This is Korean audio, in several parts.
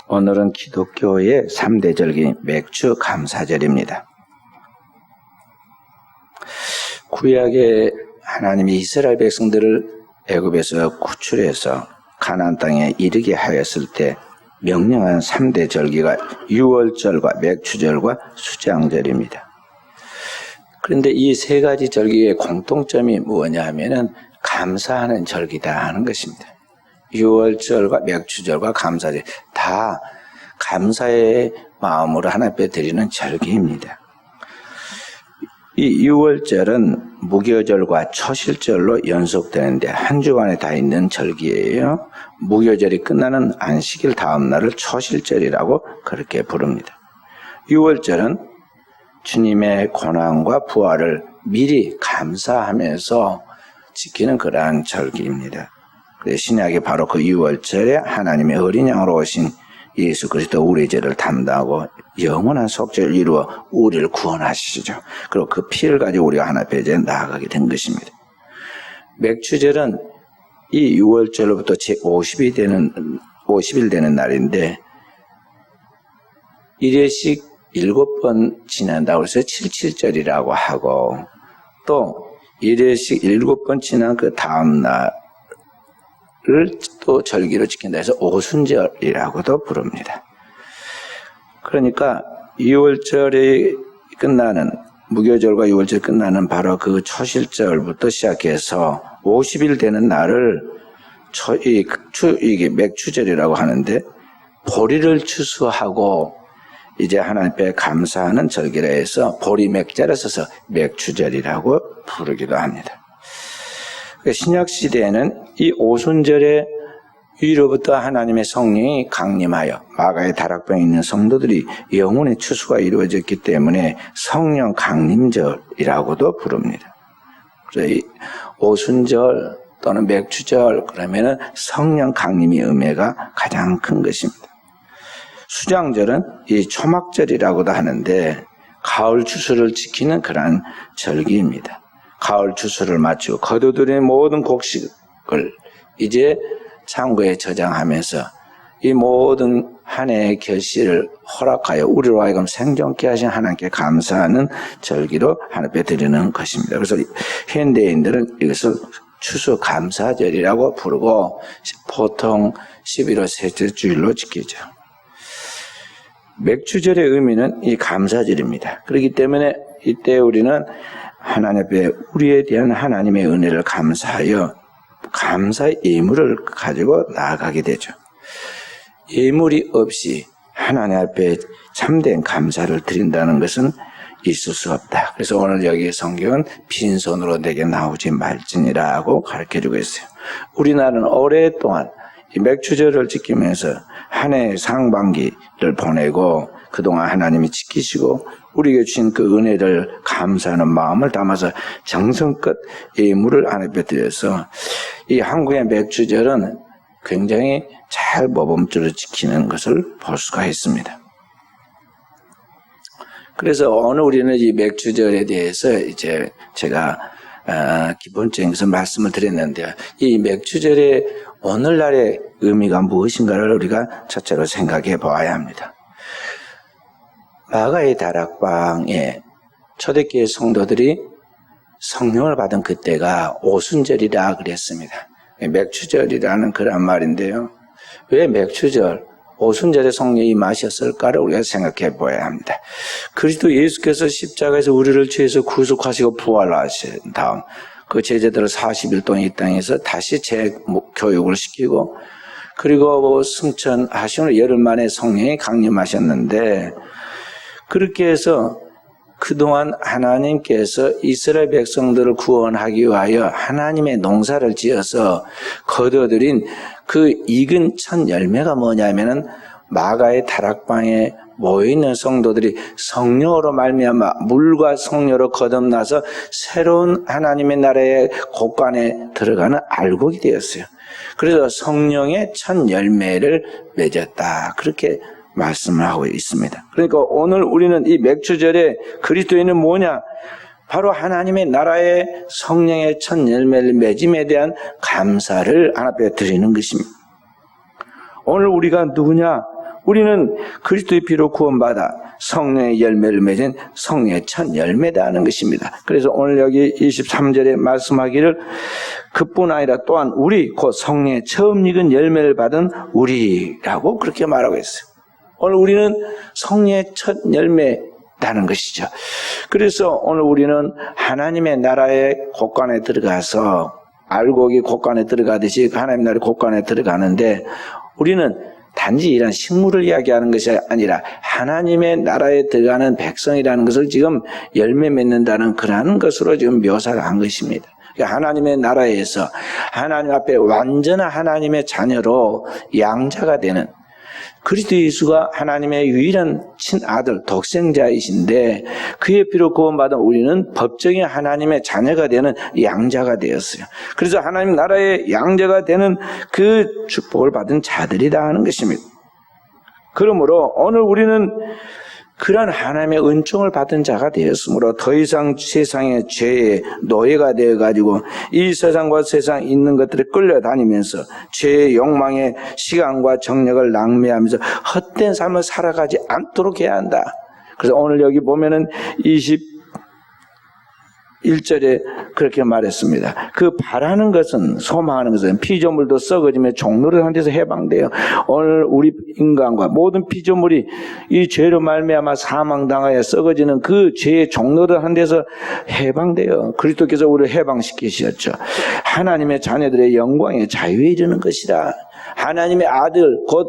오늘은 기독교의 3대 절기 맥주 감사절입니다. 구약에 하나님이 이스라엘 백성들을 애굽에서 구출해서 가나안 땅에 이르게 하였을 때 명령한 3대 절기가 유월절과 맥주절과 수장절입니다. 그런데 이 세 가지 절기의 공통점이 뭐냐 하면은 감사하는 절기다 하는 것입니다. 유월절과 맥주절과 감사절 다 감사의 마음으로 하나님 앞에 드리는 절기입니다. 이 유월절은 무교절과 초실절로 연속되는데 한 주간에 다 있는 절기예요. 무교절이 끝나는 안식일 다음 날을 초실절이라고 그렇게 부릅니다. 유월절은 주님의 고난과 부활을 미리 감사하면서 지키는 그러한 절기입니다. 신약이 바로 그 유월절에 하나님의 어린 양으로 오신 예수 그리스도 우리의 죄를 담당하고 영원한 속죄를 이루어 우리를 구원하시죠. 그리고 그 피를 가지고 우리가 하나님 앞에 나아가게 된 것입니다. 맥주절은 이 유월절로부터 제50일 되는 날인데 1회씩 7번 지난다고 해서 77절이라고 하고 또 1회씩 7번 지난 그 다음 날을 또 절기로 지킨다 해서 오순절이라고도 부릅니다. 그러니까 2월절이 끝나는 무교절과 6월절이 끝나는 바로 그 초실절부터 시작해서 50일 되는 날을 이게 맥주절이라고 하는데 보리를 추수하고 이제 하나님 앞에 감사하는 절기라 해서 보리 맥자를 써서 맥주절이라고 부르기도 합니다. 신약 시대에는 이 오순절의 위로부터 하나님의 성령이 강림하여 마가의 다락방에 있는 성도들이 영혼의 추수가 이루어졌기 때문에 성령 강림절이라고도 부릅니다. 그래서 이 오순절 또는 맥주절 그러면은 성령 강림의 의미가 가장 큰 것입니다. 수장절은 이 초막절이라고도 하는데 가을 추수를 지키는 그러한 절기입니다. 가을 추수를 마치고 거두들인 모든 곡식을 이제 창고에 저장하면서 이 모든 한 해의 결실을 허락하여 우리로 하여금 생존케 하신 하나님께 감사하는 절기로 하나님께 드리는 것입니다. 그래서 현대인들은 이것을 추수감사절이라고 부르고 보통 11월 셋째 주일로 지키죠. 맥주절의 의미는 이 감사절입니다. 그렇기 때문에 이때 우리는 하나님 앞에 우리에 대한 하나님의 은혜를 감사하여 감사의 예물을 가지고 나아가게 되죠. 예물이 없이 하나님 앞에 참된 감사를 드린다는 것은 있을 수 없다. 그래서 오늘 여기 성경은 빈손으로 내게 나오지 말지니라고 가르쳐주고 있어요. 우리나라는 오랫동안 이 맥주절을 지키면서 한 해의 상반기를 보내고 그동안 하나님이 지키시고 우리에게 주신 그 은혜를 감사하는 마음을 담아서 정성껏 예물을 하나님께 드려서 이 한국의 맥주절은 굉장히 잘 모범적으로 지키는 것을 볼 수가 있습니다. 그래서 오늘 우리는 이 맥주절에 대해서 이제 제가 기본적인 것을 말씀을 드렸는데요. 이 맥주절의 오늘날의 의미가 무엇인가를 우리가 첫째로 생각해 보아야 합니다. 마가의 다락방에 초대교회 성도들이 성령을 받은 그때가 오순절이라 그랬습니다. 맥주절이라는 그런 말인데요. 왜 맥주절, 오순절에 성령이 마셨을까를 우리가 생각해 보아야 합니다. 그리스도 예수께서 십자가에서 우리를 죄에서 구속하시고 부활하신 다음 그 제자들을 40일 동안 이 땅에서 다시 재교육을 시키고 그리고 승천하시는 열흘 만에 성령이 강림하셨는데 그렇게 해서 그동안 하나님께서 이스라엘 백성들을 구원하기 위하여 하나님의 농사를 지어서 거둬들인 그 익은 첫 열매가 뭐냐면은 마가의 다락방에 모여있는 성도들이 성령으로 말미암아 물과 성령으로 거듭나서 새로운 하나님의 나라의 곳간에 들어가는 알곡이 되었어요. 그래서 성령의 첫 열매를 맺었다. 그렇게 말씀을 하고 있습니다. 그러니까 오늘 우리는 이 맥주절에 그리스도인은 뭐냐? 바로 하나님의 나라의 성령의 첫 열매를 맺음에 대한 감사를 하나님 앞에 드리는 것입니다. 오늘 우리가 누구냐? 우리는 그리스도의 피로 구원받아 성령의 열매를 맺은 성령의 첫 열매다 하는 것입니다. 그래서 오늘 여기 23절에 말씀하기를 그뿐 아니라 또한 우리 곧 성령의 처음 익은 열매를 받은 우리라고 그렇게 말하고 있어요. 오늘 우리는 성령의 첫 열매라는 것이죠. 그래서 오늘 우리는 하나님의 나라의 곳간에 들어가서 알곡이 곳간에 들어가듯이 하나님의 나라의 곳간에 들어가는데 우리는 단지 이런 식물을 이야기하는 것이 아니라 하나님의 나라에 들어가는 백성이라는 것을 지금 열매 맺는다는 그러한 것으로 지금 묘사를 한 것입니다. 그러니까 하나님의 나라에서 하나님 앞에 완전한 하나님의 자녀로 양자가 되는 그리스도 예수가 하나님의 유일한 친아들 독생자이신데 그의 피로 구원받은 우리는 법정의 하나님의 자녀가 되는 양자가 되었어요. 그래서 하나님 나라의 양자가 되는 그 축복을 받은 자들이다 하는 것입니다. 그러므로 오늘 우리는 그런 하나님의 은총을 받은 자가 되었으므로 더 이상 세상의 죄의 노예가 되어가지고 이 세상과 세상에 있는 것들에 끌려다니면서 죄의 욕망에 시간과 정력을 낭비하면서 헛된 삶을 살아가지 않도록 해야 한다. 그래서 오늘 여기 보면은 21절에 그렇게 말했습니다. 그 바라는 것은, 소망하는 것은 피조물도 썩어지며 종로를 한 데서 해방돼요. 오늘 우리 인간과 모든 피조물이 이 죄로 말미암아 사망당하여 썩어지는 그 죄의 종로를 한 데서 해방돼요. 그리스도께서 우리를 해방시키셨죠. 하나님의 자녀들의 영광에 자유에 이르는 것이라. 하나님의 아들 곧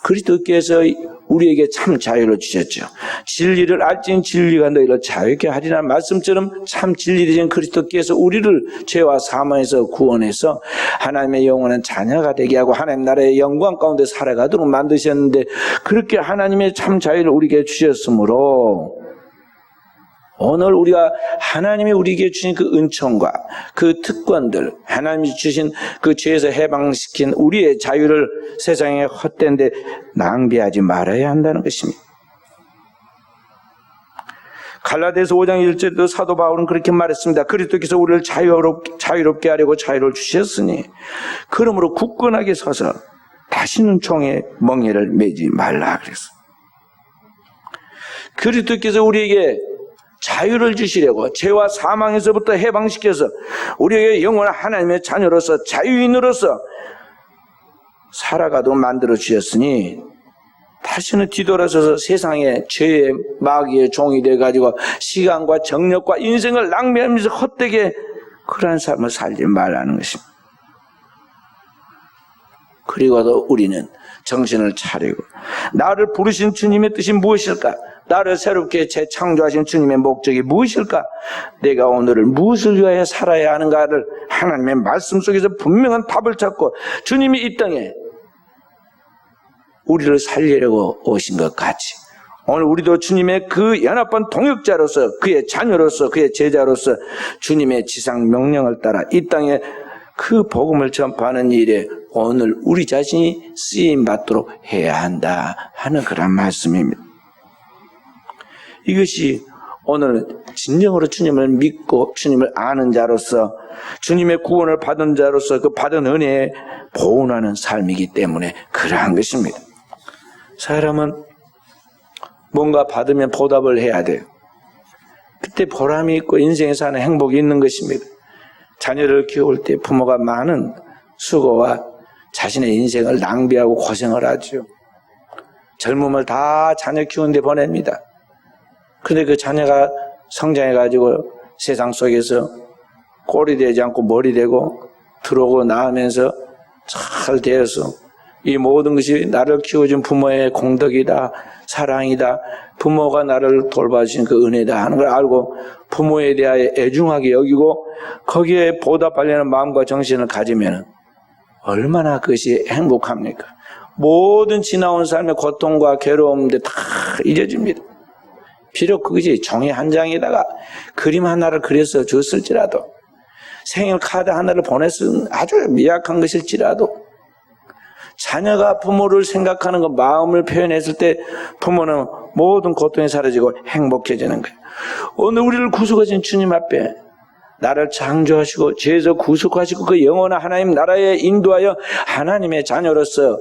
그리스도께서 우리에게 참 자유를 주셨죠. 진리를 알지니 진리가 너희를 자유케 하리라는 말씀처럼 참 진리 되신 그리스도께서 우리를 죄와 사망에서 구원해서 하나님의 영원한 자녀가 되게 하고 하나님 나라의 영광 가운데 살아가도록 만드셨는데 그렇게 하나님의 참 자유를 우리에게 주셨으므로 오늘 우리가 하나님이 우리에게 주신 그 은총과 그 특권들, 하나님이 주신 그 죄에서 해방시킨 우리의 자유를 세상에 헛된 데 낭비하지 말아야 한다는 것입니다. 갈라디아서 5장 1절에도 사도 바울은 그렇게 말했습니다. 그리스도께서 우리를 자유롭게 하려고 자유를 주셨으니 그러므로 굳건하게 서서 다시는 종의 멍에를 매지 말라 그랬어. 그리스도께서 우리에게 자유를 주시려고 죄와 사망에서부터 해방시켜서 우리에게 영원한 하나님의 자녀로서 자유인으로서 살아가도록 만들어 주셨으니 다시는 뒤돌아서서 세상의 죄의 마귀의 종이 돼가지고 시간과 정력과 인생을 낭비하면서 헛되게 그러한 삶을 살지 말라는 것입니다. 그리고도 우리는 정신을 차리고 나를 부르신 주님의 뜻이 무엇일까? 나를 새롭게 재창조하신 주님의 목적이 무엇일까? 내가 오늘을 무엇을 위하여 살아야 하는가를 하나님의 말씀 속에서 분명한 답을 찾고 주님이 이 땅에 우리를 살리려고 오신 것 같이 오늘 우리도 주님의 그 연합한 동역자로서 그의 자녀로서 그의 제자로서 주님의 지상 명령을 따라 이 땅에 그 복음을 전파하는 일에 오늘 우리 자신이 쓰임받도록 해야 한다 하는 그런 말씀입니다. 이것이 오늘 진정으로 주님을 믿고 주님을 아는 자로서 주님의 구원을 받은 자로서 그 받은 은혜에 보온하는 삶이기 때문에 그러한 것입니다. 사람은 뭔가 받으면 보답을 해야 돼요. 그때 보람이 있고 인생에 사는 행복이 있는 것입니다. 자녀를 키울 때 부모가 많은 수고와 자신의 인생을 낭비하고 고생을 하죠. 젊음을 다 자녀 키우는데 보냅니다. 그런데 그 자녀가 성장해가지고 세상 속에서 꼴이 되지 않고 머리 되고 들어오고 나오면서 잘 되어서 이 모든 것이 나를 키워준 부모의 공덕이다, 사랑이다, 부모가 나를 돌봐주신 그 은혜다 하는 걸 알고 부모에 대하여 애중하게 여기고 거기에 보답하려는 마음과 정신을 가지면 얼마나 그것이 행복합니까? 모든 지나온 삶의 고통과 괴로움들 다 잊어집니다. 비록 그것이 종이 한 장에다가 그림 하나를 그려서 줬을지라도 생일 카드 하나를 보냈을 아주 미약한 것일지라도 자녀가 부모를 생각하는 그 마음을 표현했을 때 부모는 모든 고통이 사라지고 행복해지는 거예요. 오늘 우리를 구속하신 주님 앞에 나를 창조하시고 죄에서 구속하시고 그 영원한 하나님 나라에 인도하여 하나님의 자녀로서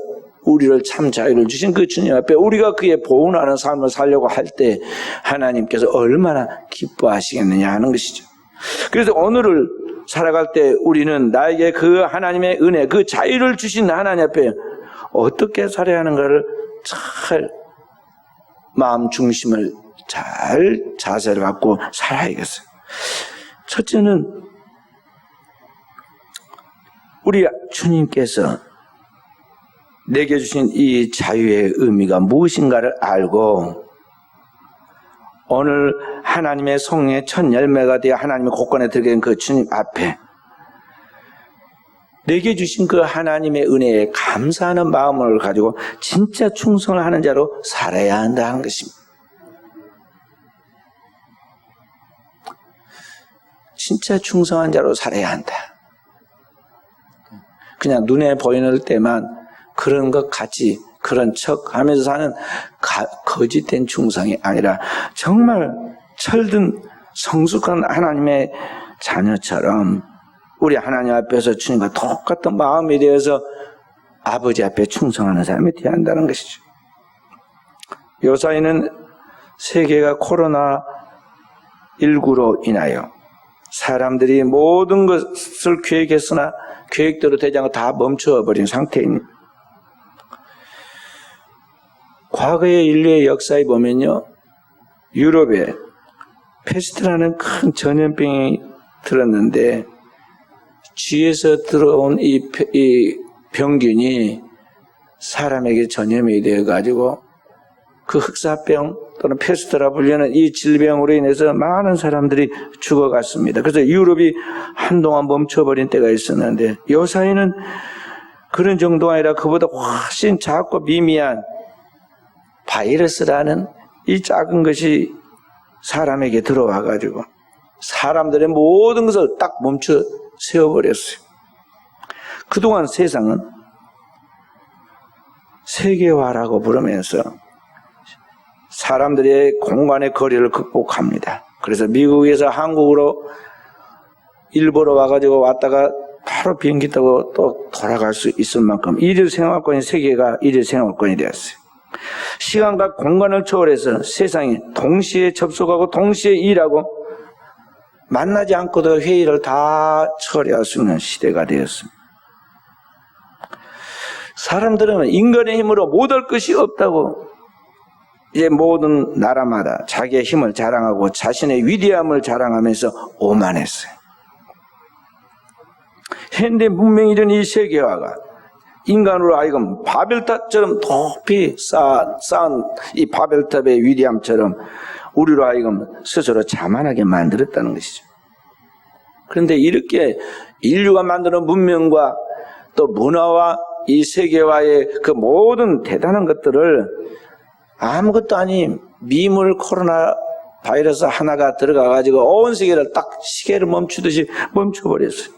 우리를 참 자유를 주신 그 주님 앞에 우리가 그의 보은하는 삶을 살려고 할 때 하나님께서 얼마나 기뻐하시겠느냐 하는 것이죠. 그래서 오늘을 살아갈 때 우리는 나에게 그 하나님의 은혜, 그 자유를 주신 하나님 앞에 어떻게 살아야 하는가를 잘 마음 중심을 잘 자세를 갖고 살아야겠어요. 첫째는 우리 주님께서 내게 주신 이 자유의 의미가 무엇인가를 알고 오늘 하나님의 성령의 첫 열매가 되어 하나님의 곳간에 들게 된 그 주님 앞에 내게 주신 그 하나님의 은혜에 감사하는 마음을 가지고 진짜 충성을 하는 자로 살아야 한다는 것입니다. 진짜 충성한 자로 살아야 한다. 그냥 눈에 보이는 때만 그런 것 같이 그런 척 하면서 사는 거짓된 충성이 아니라 정말 철든 성숙한 하나님의 자녀처럼 우리 하나님 앞에서 주님과 똑같은 마음이 되어서 아버지 앞에 충성하는 사람이 되어야 한다는 것이죠. 요사이는 세계가 코로나19로 인하여 사람들이 모든 것을 계획했으나 계획대로 되지 않고 다 멈춰버린 상태입니다. 과거의 인류의 역사에 보면요, 유럽에 페스트라는 큰 전염병이 들었는데 쥐에서 들어온 이 병균이 사람에게 전염이 되어가지고 그 흑사병 또는 페스트라 불리는 이 질병으로 인해서 많은 사람들이 죽어갔습니다. 그래서 유럽이 한동안 멈춰버린 때가 있었는데 요사이는 그런 정도가 아니라 그보다 훨씬 작고 미미한 바이러스라는 이 작은 것이 사람에게 들어와가지고 사람들의 모든 것을 딱 멈춰 세워버렸어요. 그동안 세상은 세계화라고 부르면서 사람들의 공간의 거리를 극복합니다. 그래서 미국에서 한국으로 일본으로 와가지고 왔다가 바로 비행기 타고 또 돌아갈 수 있을 만큼 일일 생활권이 세계가 일일 생활권이 되었어요. 시간과 공간을 초월해서 세상이 동시에 접속하고 동시에 일하고 만나지 않고도 회의를 다 처리할 수 있는 시대가 되었습니다. 사람들은 인간의 힘으로 못할 것이 없다고 이제 모든 나라마다 자기의 힘을 자랑하고 자신의 위대함을 자랑하면서 오만했어요. 현대 문명이 된 이 세계화가 인간으로 하여금 바벨탑처럼 높이 쌓은 이 바벨탑의 위대함처럼 우리로 하여금 스스로 자만하게 만들었다는 것이죠. 그런데 이렇게 인류가 만드는 문명과 또 문화와 이 세계화의 그 모든 대단한 것들을 아무것도 아닌 미물 코로나 바이러스 하나가 들어가가지고 온 세계를 딱 시계를 멈추듯이 멈춰버렸어요.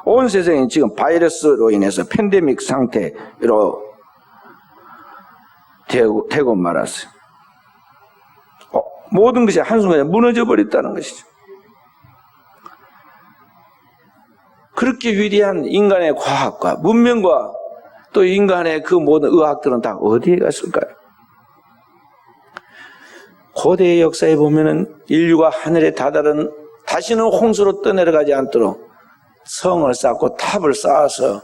온 세상이 지금 바이러스로 인해서 팬데믹 상태로 되고 말았어요. 모든 것이 한순간에 무너져 버렸다는 것이죠. 그렇게 위대한 인간의 과학과 문명과 또 인간의 그 모든 의학들은 다 어디에 갔을까요? 고대의 역사에 보면은 인류가 하늘에 다다른 다시는 홍수로 떠내려가지 않도록 성을 쌓고 탑을 쌓아서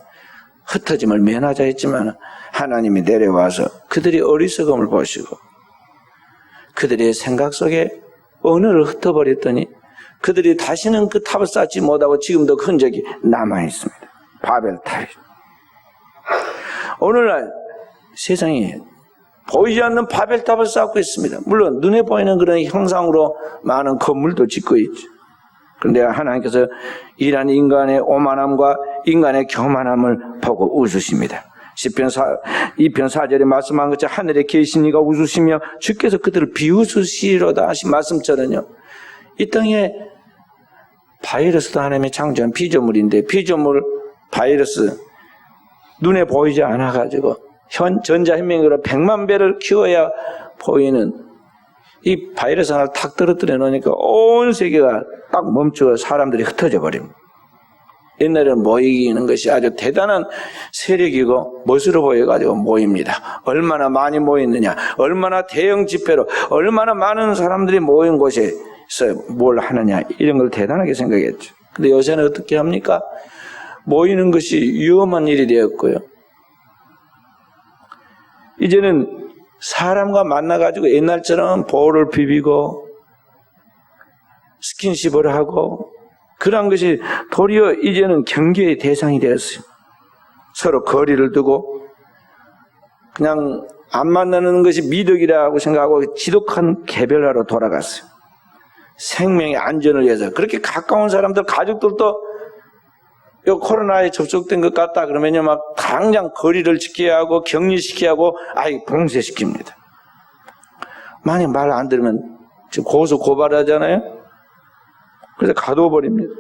흩어짐을 면하자 했지만 하나님이 내려와서 그들이 어리석음을 보시고 그들의 생각 속에 언어를 흩어버렸더니 그들이 다시는 그 탑을 쌓지 못하고 지금도 그 흔적이 남아있습니다. 바벨탑. 오늘날 세상이 보이지 않는 바벨탑을 쌓고 있습니다. 물론 눈에 보이는 그런 형상으로 많은 건물도 짓고 있죠. 그런데 하나님께서 이러한 인간의 오만함과 인간의 교만함을 보고 웃으십니다. 시편 2편 4절에 말씀한 것처럼 하늘에 계신 이가 웃으시며 주께서 그들을 비웃으시리로다 하신 말씀처럼요. 이 땅에 바이러스도 하나님의 창조한 피조물인데 피조물 바이러스 눈에 보이지 않아가지고 전자현미경으로 100만 배를 키워야 보이는 이 바이러스 하나를 탁 떨어뜨려 놓으니까 온 세계가 딱 멈추어 사람들이 흩어져 버립니다. 옛날에는 모이는 것이 아주 대단한 세력이고 멋으로 보여가지고 모입니다. 얼마나 많이 모였느냐, 얼마나 대형 집회로, 얼마나 많은 사람들이 모인 곳에서 뭘 하느냐, 이런 걸 대단하게 생각했죠. 근데 요새는 어떻게 합니까? 모이는 것이 위험한 일이 되었고요. 이제는 사람과 만나가지고 옛날처럼 볼을 비비고 스킨십을 하고 그런 것이 도리어 이제는 경계의 대상이 되었어요. 서로 거리를 두고 그냥 안 만나는 것이 미덕이라고 생각하고 지독한 개별화로 돌아갔어요. 생명의 안전을 위해서. 그렇게 가까운 사람들, 가족들도 요 코로나에 접촉된 것 같다 그러면요, 막 당장 거리를 지켜야 하고 격리시켜야 하고 봉쇄시킵니다. 만약 말 안 들으면 지금 고소 고발하잖아요. 그래서 가둬버립니다.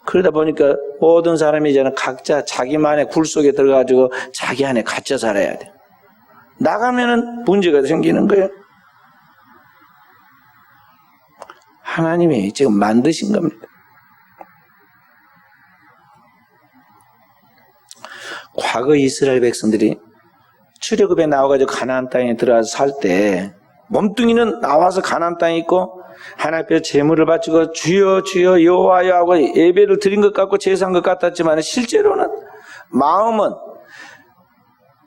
그러다 보니까 모든 사람이 이제는 각자 자기만의 굴 속에 들어가지고 자기 안에 갇혀 살아야 돼요. 나가면은 문제가 생기는 거예요. 하나님이 지금 만드신 겁니다. 과거 이스라엘 백성들이 출애굽에 나와가지고 가나안 땅에 들어가서 살 때 몸뚱이는 나와서 가나안 땅에 있고 하나님 앞에 제물을 바치고 주여 주여 여호와여 하고 예배를 드린 것 같고 제사한 것 같았지만 실제로는 마음은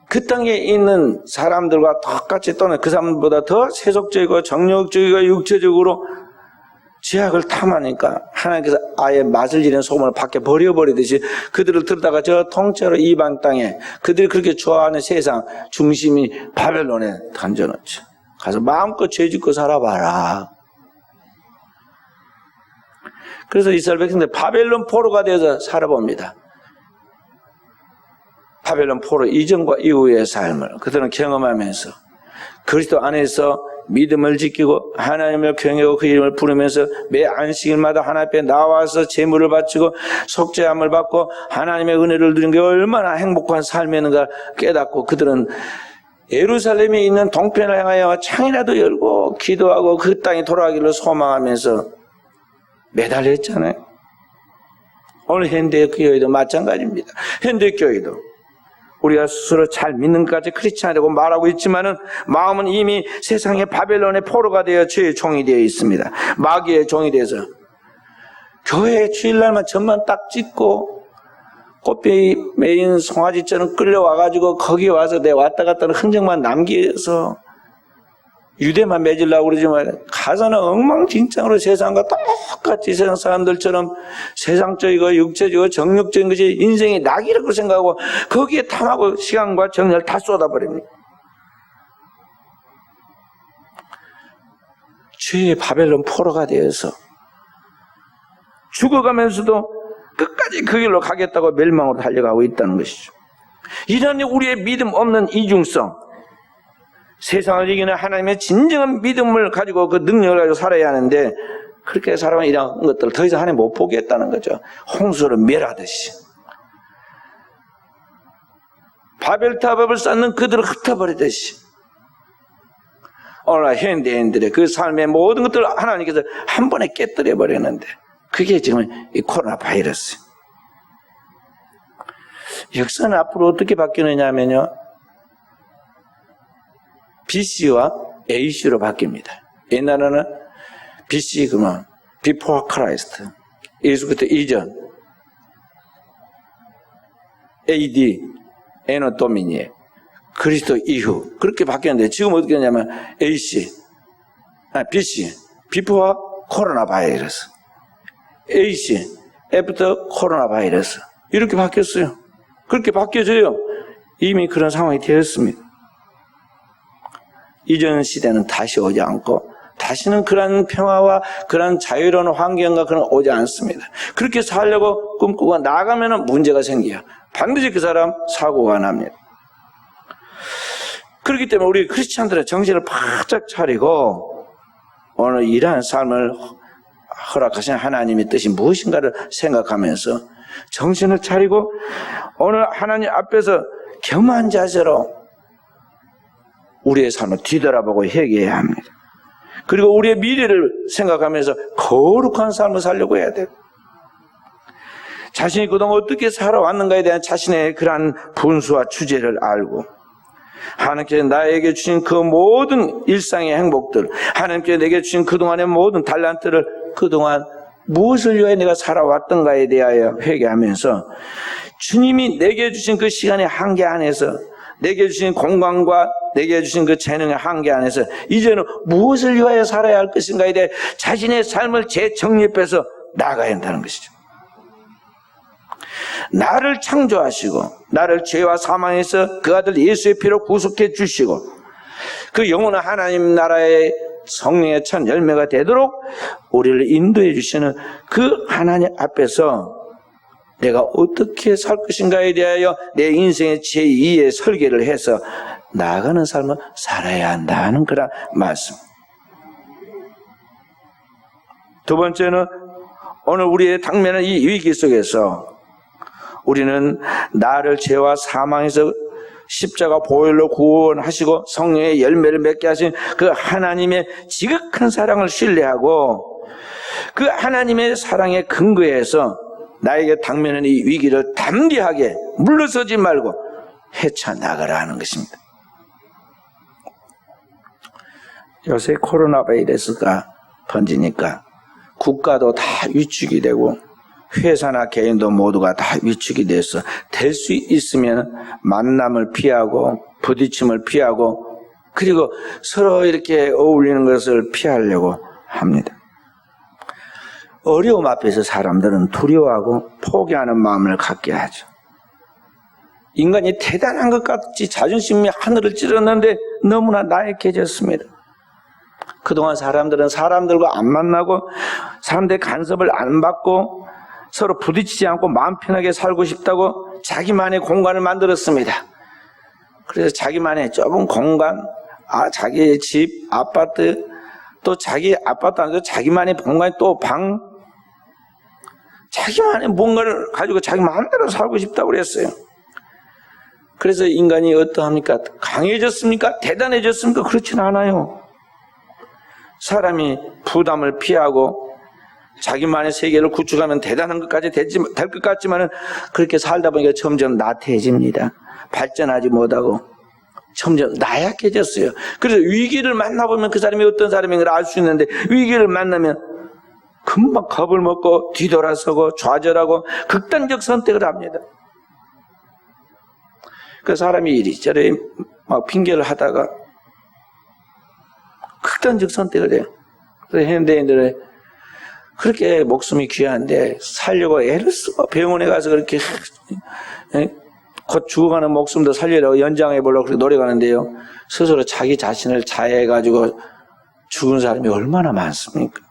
그 땅에 있는 사람들과 똑같이 또는 그 사람보다 더 세속적이고 정욕적이고 육체적으로 죄악을 탐하니까 하나님께서 아예 맛을 지는 소금을 밖에 버려버리듯이 그들을 들다가 저 통째로 이방 땅에 그들이 그렇게 좋아하는 세상 중심이 바벨론에 던져놓죠. 가서 마음껏 죄짓고 살아봐라. 그래서 이스라엘 백성들 바벨론 포로가 되어서 살아봅니다. 바벨론 포로 이전과 이후의 삶을 그들은 경험하면서 그리스도 안에서 믿음을 지키고 하나님을 경외하고 그 이름을 부르면서 매 안식일마다 하나님 앞에 나와서 제물을 바치고 속죄함을 받고 하나님의 은혜를 누리는 게 얼마나 행복한 삶이었는가 깨닫고 그들은 예루살렘에 있는 동편을 향하여 창이라도 열고 기도하고 그 땅에 돌아가기를 소망하면서 매달렸잖아요. 오늘 현대교회도 마찬가지입니다. 현대교회도 우리가 스스로 잘 믿는 것까지 크리스찬이라고 말하고 있지만은 마음은 이미 세상의 바벨론의 포로가 되어 죄의 종이 되어 있습니다. 마귀의 종이 되어서 교회 주일날만 전만 딱 찍고 꽃배기 메인 송아지처럼 끌려와가지고 거기 와서 내 왔다 갔다 하는 흔적만 남겨서 유대만 맺으려고 그러지만 가서는 엉망진창으로 세상과 똑같이 세상 사람들처럼 세상적이고 육체적이고 정욕적인 것이 인생의 낙이라고 생각하고 거기에 탐하고 시간과 정열을 다 쏟아버립니다. 죄의 바벨론 포로가 되어서 죽어가면서도 끝까지 그 길로 가겠다고 멸망으로 달려가고 있다는 것이죠. 이런 우리의 믿음 없는 이중성, 세상을 이기는 하나님의 진정한 믿음을 가지고 그 능력을 가지고 살아야 하는데 그렇게 살아가면 이런 것들을 더 이상 하나님 못 보겠다는 거죠. 홍수를 멸하듯이 바벨탑을 쌓는 그들을 흩어버리듯이 오늘 현대인들의 그 삶의 모든 것들을 하나님께서 한 번에 깨뜨려 버렸는데 그게 지금 이 코로나 바이러스. 역사는 앞으로 어떻게 바뀌느냐 하면요, BC와 AC로 바뀝니다. 옛날에는 BC 그러면 Before Christ, 예수 그리스도 이전, AD, 에노 도미니에 그리스도 이후 그렇게 바뀌었는데 지금 어떻게 하냐면 BC, Before 코로나 바이러스, AC, After 코로나 바이러스 이렇게 바뀌었어요. 그렇게 바뀌어져요. 이미 그런 상황이 되었습니다. 이전 시대는 다시 오지 않고 다시는 그런 평화와 그런 자유로운 환경과 그런 오지 않습니다. 그렇게 살려고 꿈꾸고 나가면 문제가 생겨요. 반드시 그 사람 사고가 납니다. 그렇기 때문에 우리 크리스찬들의 정신을 바짝 차리고 오늘 이러한 삶을 허락하신 하나님의 뜻이 무엇인가를 생각하면서 정신을 차리고 오늘 하나님 앞에서 겸한 자세로 우리의 삶을 뒤돌아보고 회개해야 합니다. 그리고 우리의 미래를 생각하면서 거룩한 삶을 살려고 해야 돼요. 자신이 그동안 어떻게 살아왔는가에 대한 자신의 그러한 분수와 주제를 알고 하나님께서 나에게 주신 그 모든 일상의 행복들, 하나님께서 내게 주신 그동안의 모든 달란트를 그동안 무엇을 위하여 내가 살아왔던가에 대하여 회개하면서 주님이 내게 주신 그 시간의 한계 안에서, 내게 주신 건강과 내게 주신 그 재능의 한계 안에서 이제는 무엇을 위하여 살아야 할 것인가에 대해 자신의 삶을 재정립해서 나아가야 한다는 것이죠. 나를 창조하시고 나를 죄와 사망에서 그 아들 예수의 피로 구속해 주시고 그 영원한 하나님 나라의 성령의 첫 열매가 되도록 우리를 인도해 주시는 그 하나님 앞에서 내가 어떻게 살 것인가에 대하여 내 인생의 제2의 설계를 해서 나아가는 삶을 살아야 한다는 그런 말씀. 두 번째는 오늘 우리의 당면한 이 위기 속에서 우리는 나를 죄와 사망에서 십자가 보혈로 구원하시고 성령의 열매를 맺게 하신 그 하나님의 지극한 사랑을 신뢰하고 그 하나님의 사랑에 근거해서 나에게 당면한 이 위기를 담대하게 물러서지 말고 헤쳐나가라 하는 것입니다. 요새 코로나 바이러스가 번지니까 국가도 다 위축이 되고 회사나 개인도 모두가 다 위축이 돼서 될 수 있으면 만남을 피하고 부딪힘을 피하고 그리고 서로 이렇게 어울리는 것을 피하려고 합니다. 어려움 앞에서 사람들은 두려워하고 포기하는 마음을 갖게 하죠. 인간이 대단한 것 같이 자존심이 하늘을 찌르는데 너무나 나약해졌습니다. 그동안 사람들은 사람들과 안 만나고 사람들의 간섭을 안 받고 서로 부딪히지 않고 마음 편하게 살고 싶다고 자기만의 공간을 만들었습니다. 그래서 자기만의 좁은 공간, 자기의 집, 아파트, 또 자기 아파트 안에서 자기만의 공간, 또 방, 자기만의 뭔가를 가지고 자기 마음대로 살고 싶다고 그랬어요. 그래서 인간이 어떠합니까? 강해졌습니까? 대단해졌습니까? 그렇지는 않아요. 사람이 부담을 피하고 자기만의 세계를 구축하면 대단한 것까지 될 것 같지만은 그렇게 살다 보니까 점점 나태해집니다. 발전하지 못하고 점점 나약해졌어요. 그래서 위기를 만나보면 그 사람이 어떤 사람인가를 알 수 있는데 위기를 만나면 금방 겁을 먹고 뒤돌아서고 좌절하고 극단적 선택을 합니다. 그 사람이 이리저리 막 핑계를 하다가 극단적 선택을 해요. 그래서 현대인들은 그렇게 목숨이 귀한데 살려고 애를 쓰고 병원에 가서 그렇게 곧 죽어가는 목숨도 살리려고 연장해 보려고 그렇게 노력하는데요. 스스로 자기 자신을 자해해가지고 죽은 사람이 얼마나 많습니까?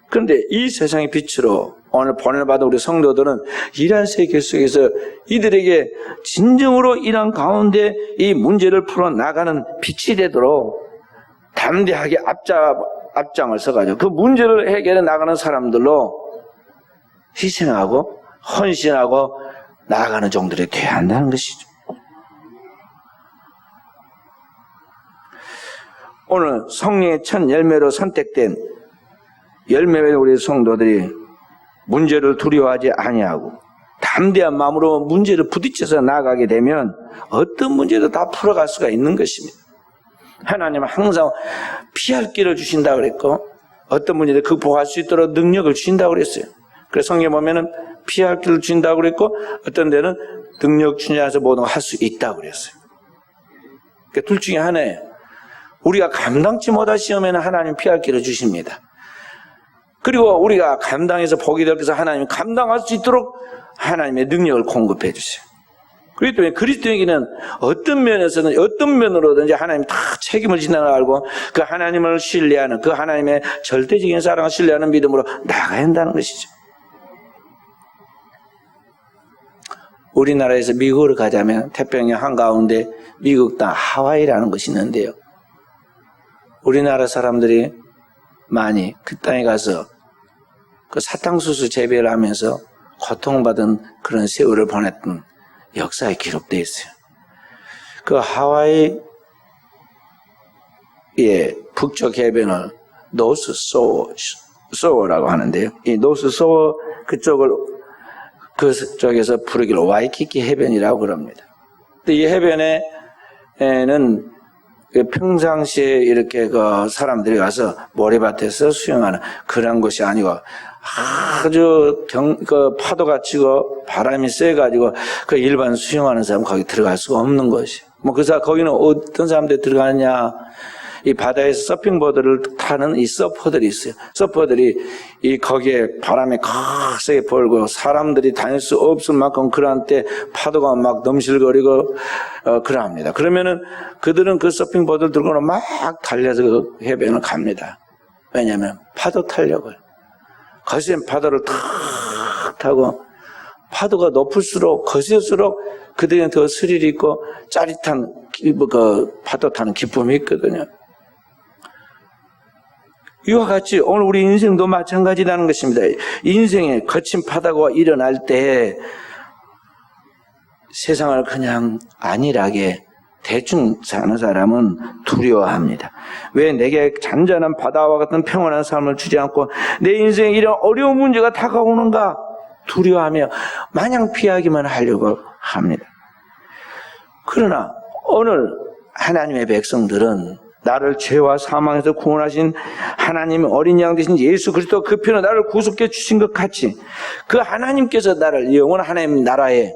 그런데 이 세상의 빛으로 오늘 본을 받은 우리 성도들은 이러한 세계 속에서 이들에게 진정으로 이런 가운데 이 문제를 풀어나가는 빛이 되도록 담대하게 앞장을 서가지고 그 문제를 해결해 나가는 사람들로 희생하고 헌신하고 나아가는 종들이 돼야 한다는 것이죠. 오늘 성령의 첫 열매로 선택된 열매의 우리 성도들이 문제를 두려워하지 아니하고 담대한 마음으로 문제를 부딪혀서 나아가게 되면 어떤 문제도 다 풀어갈 수가 있는 것입니다. 하나님은 항상 피할 길을 주신다고 그랬고 어떤 문제를 극복할 수 있도록 능력을 주신다고 그랬어요. 그래서 성경에 보면은 피할 길을 주신다고 그랬고 어떤 데는 능력 주신 자에서 모든 걸 할 수 있다고 그랬어요. 그러니까 둘 중에 하나예요. 우리가 감당치 못할 시험에는 하나님 피할 길을 주십니다. 그리고 우리가 감당해서 복이 될 것을 하나님이 감당할 수 있도록 하나님의 능력을 공급해 주세요. 그렇기 때문에 그리스도인에게는 어떤 면에서는 어떤 면으로든지 하나님 다 책임을 진다는 걸 알고 그 하나님을 신뢰하는 그 하나님의 절대적인 사랑을 신뢰하는 믿음으로 나가야 한다는 것이죠. 우리나라에서 미국으로 가자면 태평양 한가운데 미국 땅 하와이라는 것이 있는데요. 우리나라 사람들이 많이 그 땅에 가서 그 사탕수수 재배를 하면서 고통받은 그런 세월을 보냈던 역사에 기록되어 있어요. 그 하와이의 북쪽 해변을 노스 소우라고 소어라고 하는데요. 이 노스 소어 그쪽에서 부르기로 와이키키 해변이라고 그럽니다. 근데 이 해변에는 평상시에 이렇게 사람들이 가서 모래밭에서 수영하는 그런 곳이 아니고 아주 파도가 치고 바람이 세가지고 일반 수영하는 사람 거기 들어갈 수가 없는 것이. 거기는 어떤 사람들이 들어가느냐? 이 바다에서 서핑보드를 타는 이 서퍼들이 있어요. 서퍼들이 거기에 바람이 세게 불고 사람들이 다닐 수 없을 만큼 그런 때 파도가 막 넘실거리고 그러합니다. 그러면은 그들은 그 서핑보드를 들고는 막 달려서 그 해변을 갑니다. 왜냐하면 파도 타려고요. 거센 파도를 탁 타고 파도가 높을수록 거셀수록 그들은 더 스릴이 있고 짜릿한 파도 타는 기쁨이 있거든요. 이와 같이 오늘 우리 인생도 마찬가지라는 것입니다. 인생에 거친 파도가 일어날 때 세상을 그냥 안일하게 대충 사는 사람은 두려워합니다. 왜 내게 잔잔한 바다와 같은 평온한 삶을 주지 않고 내 인생에 이런 어려운 문제가 다가오는가 두려워하며 마냥 피하기만 하려고 합니다. 그러나 오늘 하나님의 백성들은 나를 죄와 사망에서 구원하신 하나님의 어린 양 되신 예수 그리스도 그 피로 나를 구속해 주신 것 같이 그 하나님께서 나를 영원한 하나님 나라에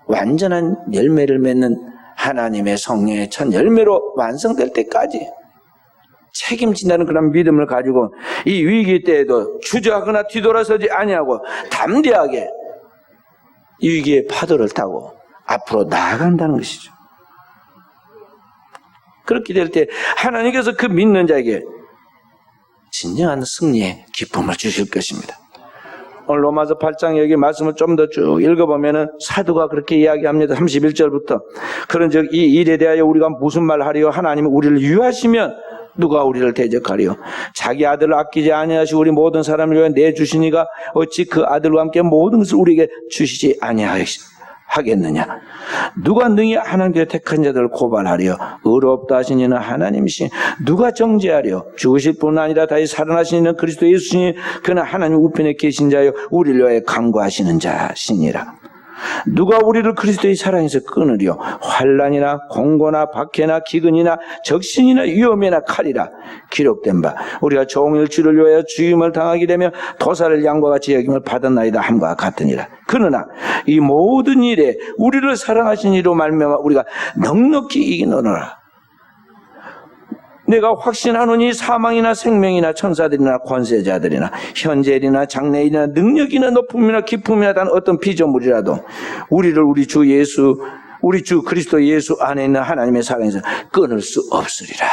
완전한 열매를 맺는 하나님의 성령의 첫 열매로 완성될 때까지 책임진다는 그런 믿음을 가지고 이 위기 때에도 주저하거나 뒤돌아서지 아니하고 담대하게 이 위기의 파도를 타고 앞으로 나아간다는 것이죠. 그렇게 될 때 하나님께서 그 믿는 자에게 진정한 승리의 기쁨을 주실 것입니다. 오늘 로마서 8장 여기 말씀을 좀 더 쭉 읽어보면은 사도가 그렇게 이야기합니다. 31절부터 그런즉 이 일에 대하여 우리가 무슨 말 하리요? 하나님은 우리를 유하시면 누가 우리를 대적하리요? 자기 아들을 아끼지 아니하시고 우리 모든 사람을 위하여 내주시니가 어찌 그 아들과 함께 모든 것을 우리에게 주시지 아니하겠느냐? 누가 능히 하나님께 택한 자들을 고발하리요? 의롭다 하신 이는 하나님이시. 누가 정죄하리요? 죽으실 뿐 아니라 다시 살아나신 이는 그리스도 예수시니 그는 하나님 우편에 계신 자요 우리를 위하여 간구하시는 자시니라. 누가 우리를 그리스도의 사랑에서 끊으리요? 환난이나 공고나 박해나 기근이나 적신이나 위험이나 칼이라 기록된 바 우리가 종일 주를 위하여 죽임을 당하게 되면 도사를 양과 같이 여김을 받았나이다 함과 같으니라. 그러나 이 모든 일에 우리를 사랑하신 이로 말미암아 우리가 넉넉히 이기노라. 내가 확신하노니 사망이나 생명이나 천사들이나 권세자들이나 현재일이나 장래일이나 능력이나 높음이나 깊음이나 단 어떤 피조물이라도 우리를 우리 주 그리스도 예수 안에 있는 하나님의 사랑에서 끊을 수 없으리라.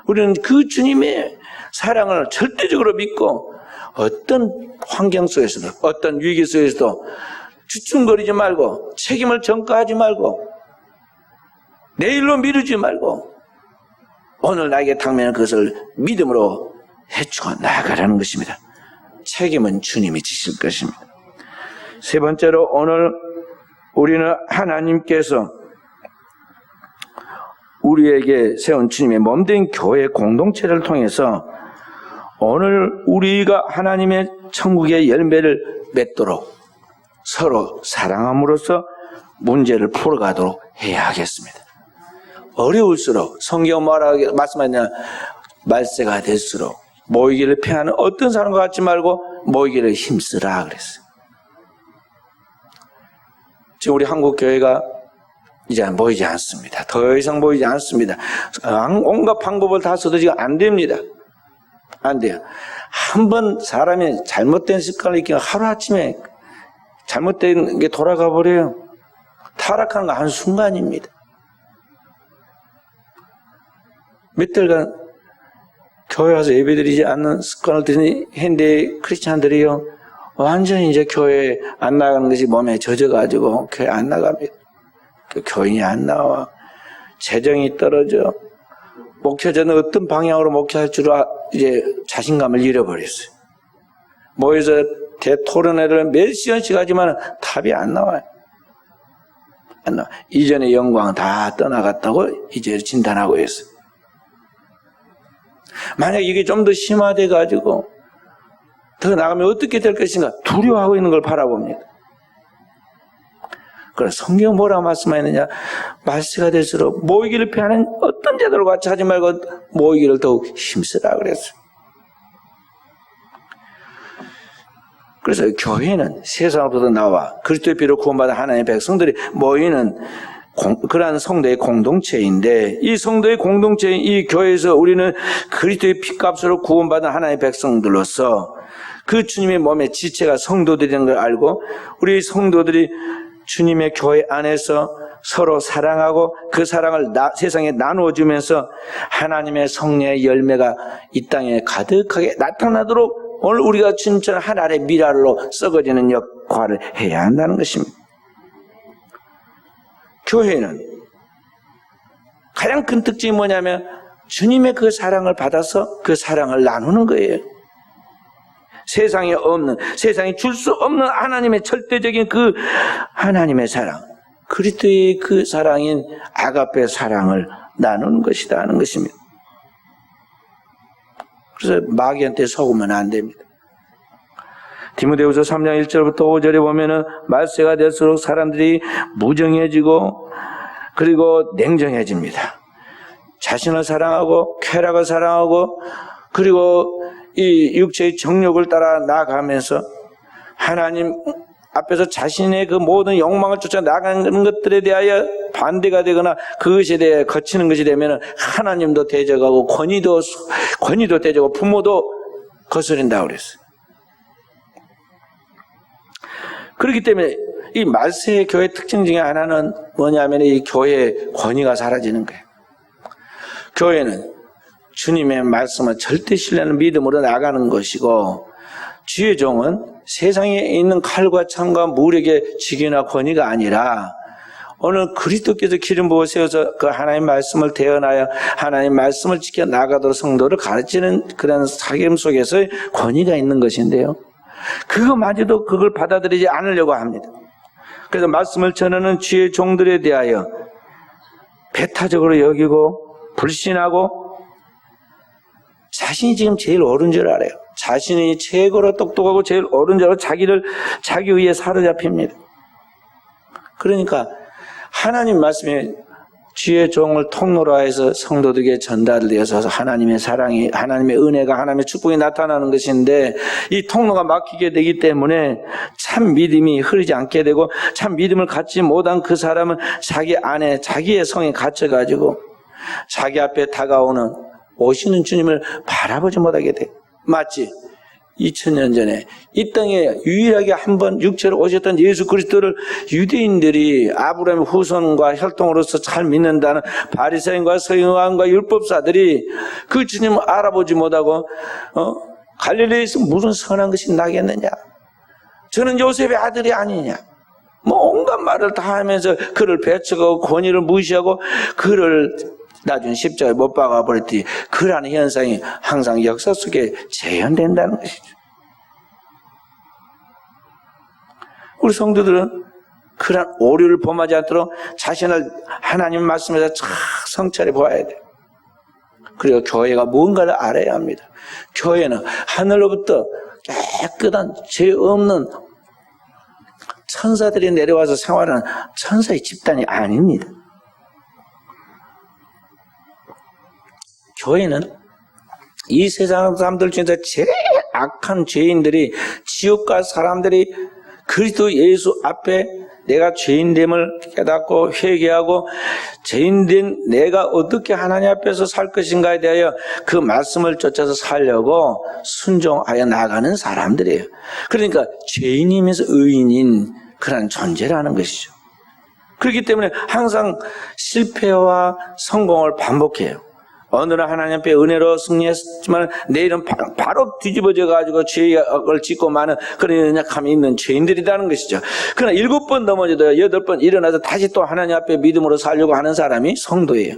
우리는 그 주님의 사랑을 절대적으로 믿고 어떤 환경 속에서도 어떤 위기 속에서도 주춤거리지 말고 책임을 전가하지 말고 내일로 미루지 말고 오늘 나에게 닥치는 것을 믿음으로 해주고 나아가라는 것입니다. 책임은 주님이 지실 것입니다. 세 번째로 오늘 우리는 하나님께서 우리에게 세운 주님의 몸된 교회 공동체를 통해서 오늘 우리가 하나님의 천국의 열매를 맺도록 서로 사랑함으로써 문제를 풀어가도록 해야 하겠습니다. 어려울수록 성경 뭐라고 말씀하냐 말세가 될수록 모이기를 피하는 어떤 사람과 같지 말고 모이기를 힘쓰라 그랬어요. 지금 우리 한국 교회가 이제 모이지 않습니다. 더 이상 모이지 않습니다. 온갖 방법을 다 써도 지금 안 됩니다. 안 돼요. 한번 사람이 잘못된 습관을 익히면 하루아침에 잘못된 게 돌아가 버려요. 타락하는 거 한순간입니다. 몇 달간 교회 와서 예배드리지 않는 습관을 들인 현대 크리스찬들이요 완전히 이제 교회에 안 나가는 것이 몸에 젖어가지고 교회 안 나갑니다. 교인이 안 나와. 재정이 떨어져. 목회자는 어떤 방향으로 목회할 줄 이제 자신감을 잃어버렸어요. 모여서 대토론회를 몇 시간씩 하지만 답이 안 나와요. 안 나와. 이전의 영광 다 떠나갔다고 이제 진단하고 있어요. 만약 이게 좀 더 심화돼가지고 더 나가면 어떻게 될 것인가 두려워하고 있는 걸 바라봅니다. 그래서 성경 뭐라고 말씀하느냐? 말세가 될수록 모이기를 피하는 어떤 제도를 같이 하지 말고 모이기를 더욱 힘쓰라 그랬어요. 그래서 교회는 세상으로부터 나와 그리스도의 피로 구원받은 하나님의 백성들이 모이는 그러한 성도의 공동체인데, 이 성도의 공동체인 이 교회에서 우리는 그리스도의 피값으로 구원받은 하나님의 백성들로서 그 주님의 몸의 지체가 성도들이라는 걸 알고, 우리 성도들이 주님의 교회 안에서 서로 사랑하고 그 사랑을 세상에 나누어주면서 하나님의 성령의 열매가 이 땅에 가득하게 나타나도록 오늘 우리가 진짜 한 알의 밀알로 썩어지는 역할을 해야 한다는 것입니다. 교회는 가장 큰 특징이 뭐냐면 주님의 그 사랑을 받아서 그 사랑을 나누는 거예요. 세상에 없는, 세상에 줄 수 없는 하나님의 절대적인 그 하나님의 사랑, 그리스도의 그 사랑인 아가페 사랑을 나누는 것이다 하는 것입니다. 그래서 마귀한테 속으면 안 됩니다. 디모데후서 3장 1절부터 5절에 보면은 말세가 될수록 사람들이 무정해지고 그리고 냉정해집니다. 자신을 사랑하고 쾌락을 사랑하고 그리고 이 육체의 정욕을 따라 나아가면서 하나님 앞에서 자신의 그 모든 욕망을 쫓아 나가는 것들에 대하여 반대가 되거나 그것에 대해 거치는 것이 되면 하나님도 대적하고 권위도 대적하고 부모도 거스린다고 그랬어요. 그렇기 때문에 이 말세의 교회 특징 중에 하나는 뭐냐면 이 교회의 권위가 사라지는 거예요. 교회는 주님의 말씀을 절대 신뢰하는 믿음으로 나가는 것이고, 주의 종은 세상에 있는 칼과 창과 무력의 직위나 권위가 아니라 오늘 그리스도께서 기름 부어 세워서 그 하나님 말씀을 대언하여 하나님 말씀을 지켜 나가도록 성도를 가르치는 그런 사귐 속에서의 권위가 있는 것인데요, 그거마저도 그걸 받아들이지 않으려고 합니다. 그래서 말씀을 전하는 주의 종들에 대하여 배타적으로 여기고 불신하고 자신이 지금 제일 옳은 줄 알아요. 자신이 최고로 똑똑하고 제일 옳은 줄 알고 자기 의에 사로잡힙니다. 그러니까 하나님 말씀이 주의 종을 통로로 해서 성도들에게 전달되어서 하나님의 사랑이, 하나님의 은혜가, 하나님의 축복이 나타나는 것인데, 이 통로가 막히게 되기 때문에 참 믿음이 흐르지 않게 되고, 참 믿음을 갖지 못한 그 사람은 자기 안에 자기의 성에 갇혀가지고 자기 앞에 다가오는 오시는 주님을 바라보지 못하게 돼. 마치 2000년 전에 이 땅에 유일하게 한 번 육체로 오셨던 예수 그리스도를 유대인들이 아브라함의 후손과 혈통으로서 잘 믿는다는 바리새인과 서기관과 율법사들이 그 주님을 알아보지 못하고 갈릴리에서 무슨 선한 것이 나겠느냐, 저는 요셉의 아들이 아니냐, 뭐 온갖 말을 다 하면서 그를 배척하고 권위를 무시하고 그를 나중에 십자가에 못 박아 버렸더니 그러한 현상이 항상 역사 속에 재현된다는 것이죠. 우리 성도들은 그러한 오류를 범하지 않도록 자신을 하나님 말씀에서 잘 성찰해 보아야 돼요. 그리고 교회가 무언가를 알아야 합니다. 교회는 하늘로부터 깨끗한 죄 없는 천사들이 내려와서 생활하는 천사의 집단이 아닙니다. 교회는 이 세상 사람들 중에서 제일 악한 죄인들이, 지옥갈 사람들이 그리스도 예수 앞에 내가 죄인됨을 깨닫고 회개하고 죄인된 내가 어떻게 하나님 앞에서 살 것인가에 대하여 그 말씀을 쫓아서 살려고 순종하여 나가는 사람들이에요. 그러니까 죄인이면서 의인인 그런 존재라는 것이죠. 그렇기 때문에 항상 실패와 성공을 반복해요. 어느 날 하나님 앞에 은혜로 승리했지만 내일은 바로 뒤집어져 가지고 죄악을 짓고 많은 그런 연약함이 있는 죄인들이라는 것이죠. 그러나 7번 넘어져도 8번 일어나서 다시 또 하나님 앞에 믿음으로 살려고 하는 사람이 성도예요.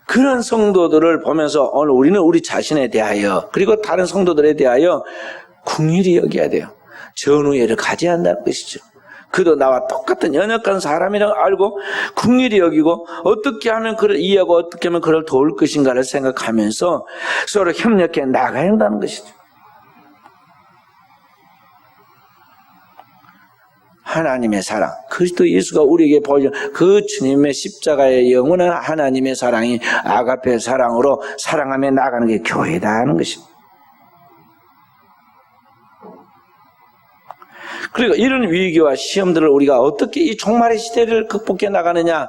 그런 성도들을 보면서 오늘 우리는 우리 자신에 대하여 그리고 다른 성도들에 대하여 긍휼히 여겨야 돼요. 전우애를 가져야 한다는 것이죠. 그도 나와 똑같은 연약한 사람이라고 알고 긍휼히 여기고 어떻게 하면 그를 이해하고 어떻게 하면 그를 도울 것인가를 생각하면서 서로 협력해 나가야 한다는 것이죠. 하나님의 사랑, 그리스도 예수가 우리에게 보여준 그 주님의 십자가의 영원한 하나님의 사랑이 아가페 사랑으로 사랑하며 나가는 게 교회다 하는 것입니다. 그리고 이런 위기와 시험들을 우리가 어떻게 이 종말의 시대를 극복해 나가느냐?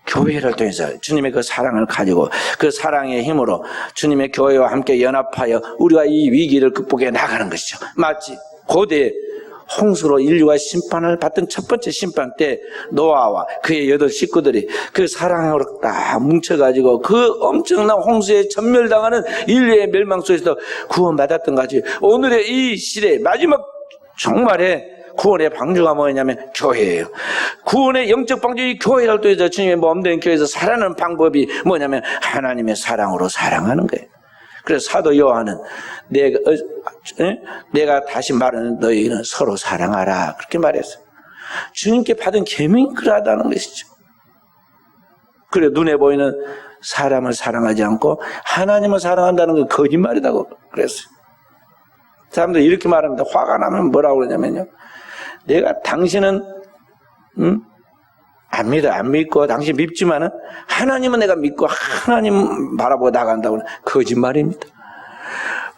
교회를 통해서 주님의 그 사랑을 가지고 그 사랑의 힘으로 주님의 교회와 함께 연합하여 우리가 이 위기를 극복해 나가는 것이죠. 마치 고대 홍수로 인류가 심판을 받던 첫 번째 심판 때 노아와 그의 8 식구들이 그 사랑으로 딱 뭉쳐가지고 그 엄청난 홍수에 전멸당하는 인류의 멸망 속에서 구원받았던 것이 오늘의 이 시대 마지막 종말에 구원의 방주가 뭐냐면 교회예요. 구원의 영적 방주이 교회를 통해서 주님의 몸된 교회에서 살아가는 방법이 뭐냐면 하나님의 사랑으로 사랑하는 거예요. 그래서 사도 요한은 내가 다시 말하는 너희는 서로 사랑하라 그렇게 말했어요. 주님께 받은 계명이 그러하다는 것이죠. 그래 눈에 보이는 사람을 사랑하지 않고 하나님을 사랑한다는 건 거짓말이라고 그랬어요. 사람들이 이렇게 말합니다. 화가 나면 뭐라고 그러냐면요, 내가 당신은 안 믿고 당신 밉지만은 하나님은 내가 믿고 하나님 바라보고 나간다고. 거짓말입니다.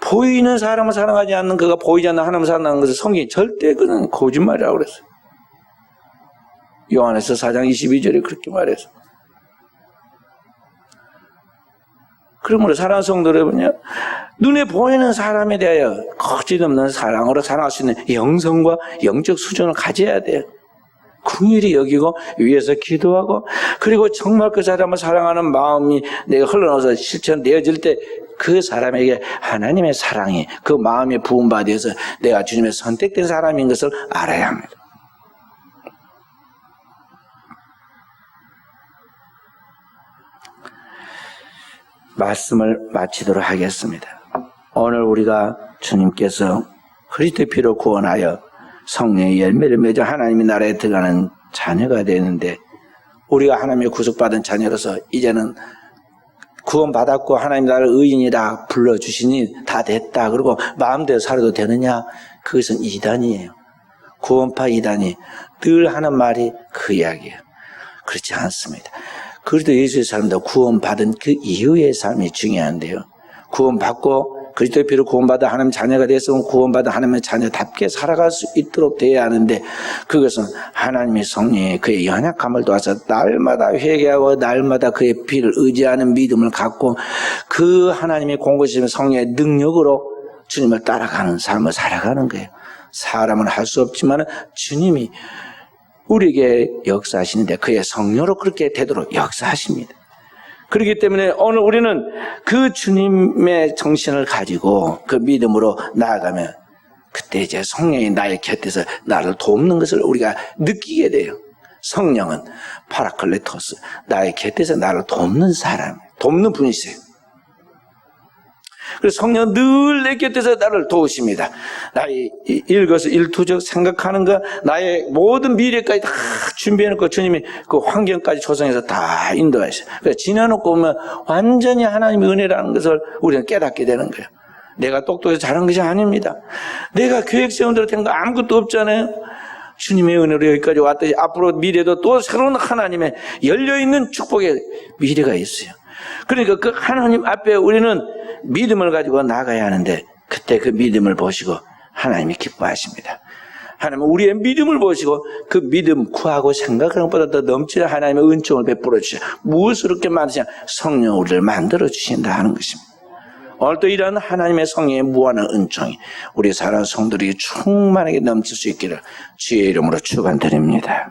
보이는 사람을 사랑하지 않는 그가 보이지 않는 하나님을 사랑하는 것을 성경이 절대 그는 거짓말이라고 그랬어요. 요한에서 4장 22절에 그렇게 말했어요. 그러므로 사랑하는 성도 여러분요, 눈에 보이는 사람에 대하여 거짓없는 사랑으로 사랑할 수 있는 영성과 영적 수준을 가져야 돼요. 긍휼히 여기고 위에서 기도하고, 그리고 정말 그 사람을 사랑하는 마음이 내가 흘러나와서 실천되어질 때 그 사람에게 하나님의 사랑이 그 마음에 부음받아서 내가 주님의 선택된 사람인 것을 알아야 합니다. 말씀을 마치도록 하겠습니다. 오늘 우리가 주님께서 그리스도의 피로 구원하여 성령의 열매를 맺어 하나님의 나라에 들어가는 자녀가 되는데, 우리가 하나님의 구속받은 자녀로서 이제는 구원받았고 하나님 나를 의인이라 불러주시니 다 됐다, 그리고 마음대로 살아도 되느냐? 그것은 이단이에요. 구원파 이단이 늘 하는 말이 그 이야기예요. 그렇지 않습니다. 그리스도 예수의 삶도 구원받은 그 이후의 삶이 중요한데요, 구원받고 그리스도의 피로 구원받아 하나님 자녀가 되었으면 구원받아 하나님의 자녀답게 살아갈 수 있도록 되어야 하는데, 그것은 하나님의 성령이 그의 연약함을 도와서 날마다 회개하고 날마다 그의 피를 의지하는 믿음을 갖고 그 하나님의 공급하시는 성령의 능력으로 주님을 따라가는 삶을 살아가는 거예요. 사람은 할 수 없지만 주님이 우리에게 역사하시는데 그의 성령으로 그렇게 되도록 역사하십니다. 그렇기 때문에 오늘 우리는 그 주님의 정신을 가지고 그 믿음으로 나아가면 그때 이제 성령이 나의 곁에서 나를 돕는 것을 우리가 느끼게 돼요. 성령은 파라클레토스, 나의 곁에서 나를 돕는 사람, 돕는 분이세요. 그래서 성령은 늘 내 곁에서 나를 도우십니다. 나의 일거수일투족 생각하는 것, 나의 모든 미래까지 다 준비해놓고 주님이 그 환경까지 조성해서 다 인도하셔요. 그래서 지나놓고 보면 완전히 하나님의 은혜라는 것을 우리는 깨닫게 되는 거예요. 내가 똑똑해서 잘한 것이 아닙니다. 내가 계획 세운 대로 된 거 아무것도 없잖아요. 주님의 은혜로 여기까지 왔듯이 앞으로 미래도 또 새로운 하나님의 열려있는 축복의 미래가 있어요. 그러니까 그 하나님 앞에 우리는 믿음을 가지고 나가야 하는데, 그때 그 믿음을 보시고 하나님이 기뻐하십니다. 하나님은 우리의 믿음을 보시고 그 믿음 구하고 생각하는 것보다 더 넘치는 하나님의 은총을 베풀어 주시고 무엇을 그렇게 만드시냐? 성령 우리를 만들어 주신다 하는 것입니다. 오늘도 이런 하나님의 성령의 무한한 은총이 우리 사랑하는 성도들에게 충만하게 넘칠 수 있기를 주의 이름으로 축원드립니다.